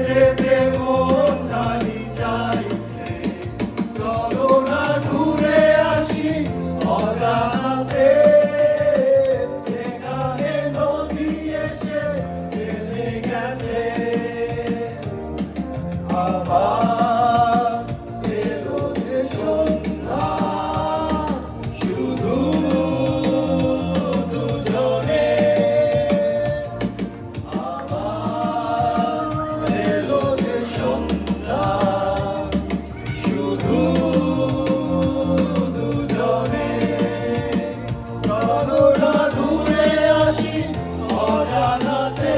যেতে মন খালি চাইছে, চলো না ঘুরে আসি অজানাতে, যেখানে নদী এসে থেমে গেছে। আবার এলো যে সন্ধ্যা, শুধু দুজনে। আবার এলো যে সন্ধ্যা, শুধু দুজনে। চলো না ঘুরে আসি অজানাতে,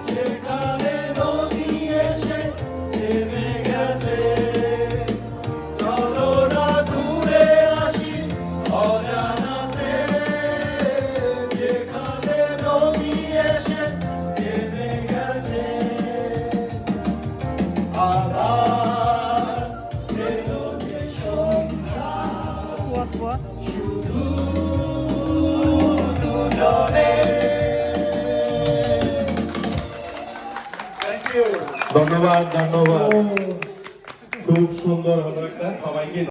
যেখানে নদী এসে থেমে গেছে। চলো না ঘুরে আসি অজানাতে, যেখানে নদী এসে থেমে গেছে। আবার এলো যে সন্ধ্যা, শুধু দুজনে। ধন্যবাদ ধন্যবাদ, খুব সুন্দর হলো একটা, সবাইকে